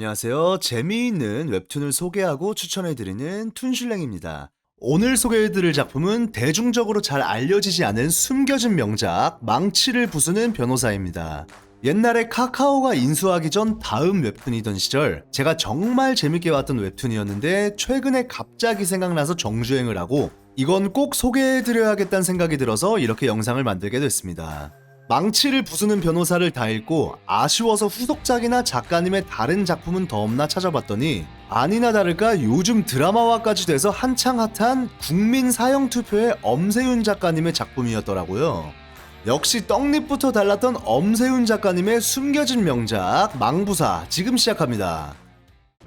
안녕하세요. 재미있는 웹툰을 소개하고 추천해드리는 툰슐랭입니다. 오늘 소개해드릴 작품은 대중적으로 잘 알려지지 않은 숨겨진 명작 망치를 부수는 변호사입니다. 옛날에 카카오가 인수하기 전 다음 웹툰이던 시절 제가 정말 재밌게 봤던 웹툰이었는데 최근에 갑자기 생각나서 정주행을 하고 이건 꼭 소개해드려야겠다는 생각이 들어서 이렇게 영상을 만들게 됐습니다. 망치를 부수는 변호사를 다 읽고 아쉬워서 후속작이나 작가님의 다른 작품은 더 없나 찾아봤더니 아니나 다를까 요즘 드라마화까지 돼서 한창 핫한 국민 사형투표의 엄세윤 작가님의 작품이었더라고요. 역시 떡잎부터 달랐던 엄세윤 작가님의 숨겨진 명작 망부사 지금 시작합니다.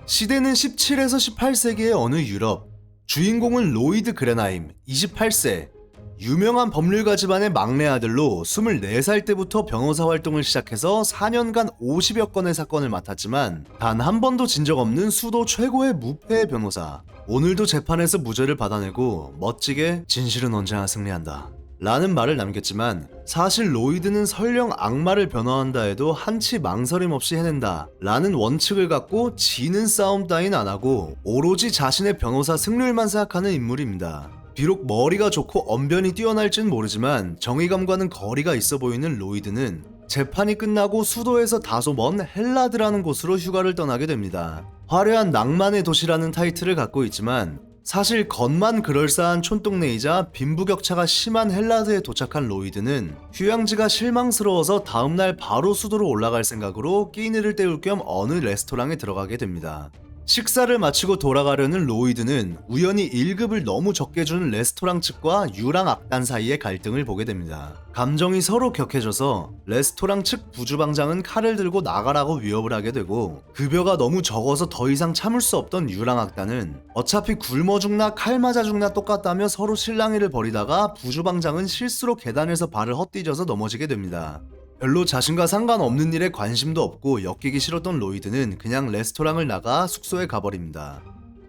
시대는 17에서 18세기의 어느 유럽. 주인공은 로이드 그레나임 28세. 유명한 법률가 집안의 막내 아들로 24살 때부터 변호사 활동을 시작해서 4년간 50여 건의 사건을 맡았지만 단 한 번도 진 적 없는 수도 최고의 무패 변호사. 오늘도 재판에서 무죄를 받아내고 멋지게 진실은 언제나 승리한다 라는 말을 남겼지만 사실 로이드는 설령 악마를 변호한다 해도 한치 망설임 없이 해낸다 라는 원칙을 갖고 지는 싸움 따윈 안 하고 오로지 자신의 변호사 승률만 생각하는 인물입니다. 비록 머리가 좋고 언변이 뛰어날진 모르지만 정의감과는 거리가 있어 보이는 로이드는 재판이 끝나고 수도에서 다소 먼 헬라드라는 곳으로 휴가를 떠나게 됩니다. 화려한 낭만의 도시라는 타이틀을 갖고 있지만 사실 겉만 그럴싸한 촌동네이자 빈부격차가 심한 헬라드에 도착한 로이드는 휴양지가 실망스러워서 다음날 바로 수도로 올라갈 생각으로 끼니를 때울 겸 어느 레스토랑에 들어가게 됩니다. 식사를 마치고 돌아가려는 로이드는 우연히 1급을 너무 적게 주는 레스토랑 측과 유랑 악단 사이의 갈등을 보게 됩니다. 감정이 서로 격해져서 레스토랑 측 부주방장은 칼을 들고 나가라고 위협을 하게 되고 급여가 너무 적어서 더 이상 참을 수 없던 유랑 악단은 어차피 굶어 죽나 칼 맞아 죽나 똑같다며 서로 실랑이를 벌이다가 부주방장은 실수로 계단에서 발을 헛디뎌서 넘어지게 됩니다. 별로 자신과 상관없는 일에 관심도 없고 엮이기 싫었던 로이드는 그냥 레스토랑을 나가 숙소에 가버립니다.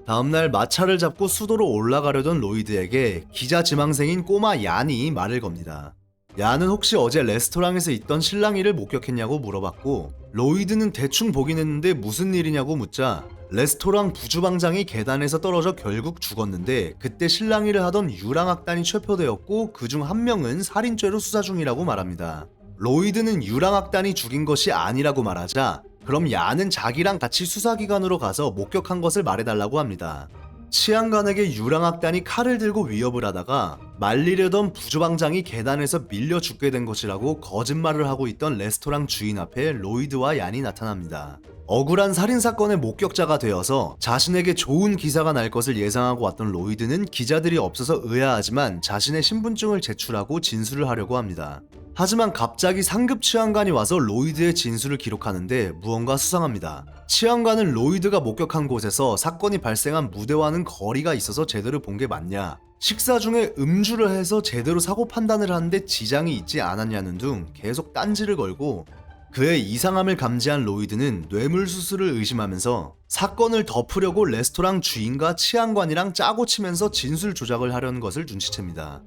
다음날 마차를 잡고 수도로 올라가려던 로이드에게 기자 지망생인 꼬마 얀이 말을 겁니다. 얀은 혹시 어제 레스토랑에서 있던 실랑이를 목격했냐고 물어봤고 로이드는 대충 보긴 했는데 무슨 일이냐고 묻자 레스토랑 부주방장이 계단에서 떨어져 결국 죽었는데 그때 실랑이를 하던 유랑악단이 체포되었고 그중 한 명은 살인죄로 수사 중이라고 말합니다. 로이드는 유랑악단이 죽인 것이 아니라고 말하자 그럼 야는 자기랑 같이 수사기관으로 가서 목격한 것을 말해달라고 합니다. 치안관에게 유랑악단이 칼을 들고 위협을 하다가 말리려던 부주방장이 계단에서 밀려 죽게 된 것이라고 거짓말을 하고 있던 레스토랑 주인 앞에 로이드와 얀이 나타납니다. 억울한 살인사건의 목격자가 되어서 자신에게 좋은 기사가 날 것을 예상하고 왔던 로이드는 기자들이 없어서 의아하지만 자신의 신분증을 제출하고 진술을 하려고 합니다. 하지만 갑자기 상급 치안관이 와서 로이드의 진술을 기록하는데 무언가 수상합니다. 치안관은 로이드가 목격한 곳에서 사건이 발생한 무대와는 거리가 있어서 제대로 본 게 맞냐, 식사 중에 음주를 해서 제대로 사고 판단을 하는데 지장이 있지 않았냐는 등 계속 딴지를 걸고 그의 이상함을 감지한 로이드는 뇌물수수를 의심하면서 사건을 덮으려고 레스토랑 주인과 치안관이랑 짜고 치면서 진술 조작을 하려는 것을 눈치챕니다.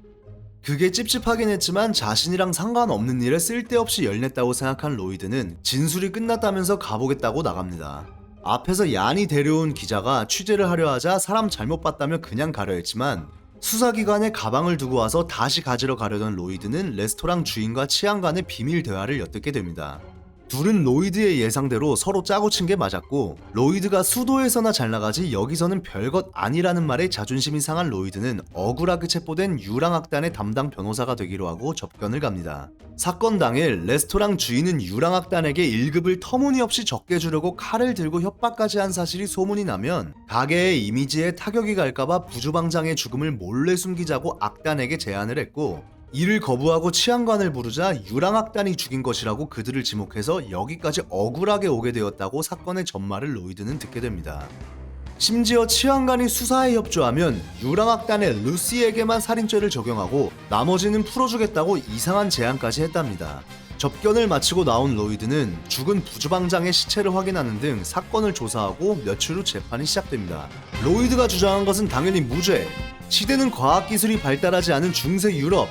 그게 찝찝하긴 했지만 자신이랑 상관없는 일에 쓸데없이 열냈다고 생각한 로이드는 진술이 끝났다면서 가보겠다고 나갑니다. 앞에서 얀이 데려온 기자가 취재를 하려 하자 사람 잘못 봤다며 그냥 가려 했지만 수사기관에 가방을 두고 와서 다시 가지러 가려던 로이드는 레스토랑 주인과 치안관의 비밀 대화를 엿듣게 됩니다. 둘은 로이드의 예상대로 서로 짜고 친 게 맞았고 로이드가 수도에서나 잘 나가지 여기서는 별것 아니라는 말에 자존심이 상한 로이드는 억울하게 체포된 유랑악단의 담당 변호사가 되기로 하고 접견을 갑니다. 사건 당일 레스토랑 주인은 유랑악단에게 1급을 터무니없이 적게 주려고 칼을 들고 협박까지 한 사실이 소문이 나면 가게의 이미지에 타격이 갈까봐 부주방장의 죽음을 몰래 숨기자고 악단에게 제안을 했고 이를 거부하고 치안관을 부르자 유랑악단이 죽인 것이라고 그들을 지목해서 여기까지 억울하게 오게 되었다고 사건의 전말을 로이드는 듣게 됩니다. 심지어 치안관이 수사에 협조하면 유랑악단의 루시에게만 살인죄를 적용하고 나머지는 풀어주겠다고 이상한 제안까지 했답니다. 접견을 마치고 나온 로이드는 죽은 부주방장의 시체를 확인하는 등 사건을 조사하고 며칠 후 재판이 시작됩니다. 로이드가 주장한 것은 당연히 무죄. 시대는 과학기술이 발달하지 않은 중세 유럽.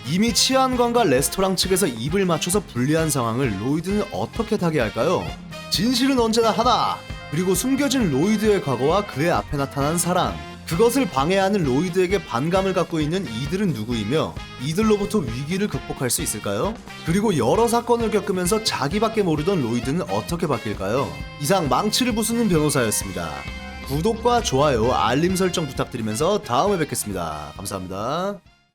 이미 치안관과 레스토랑 측에서 입을 맞춰서 불리한 상황을 로이드는 어떻게 타개할까요? 진실은 언제나 하나! 그리고 숨겨진 로이드의 과거와 그의 앞에 나타난 사랑, 그것을 방해하는 로이드에게 반감을 갖고 있는 이들은 누구이며 이들로부터 위기를 극복할 수 있을까요? 그리고 여러 사건을 겪으면서 자기밖에 모르던 로이드는 어떻게 바뀔까요? 이상 망치를 부수는 변호사였습니다. 구독과 좋아요, 알림 설정 부탁드리면서 다음에 뵙겠습니다. 감사합니다.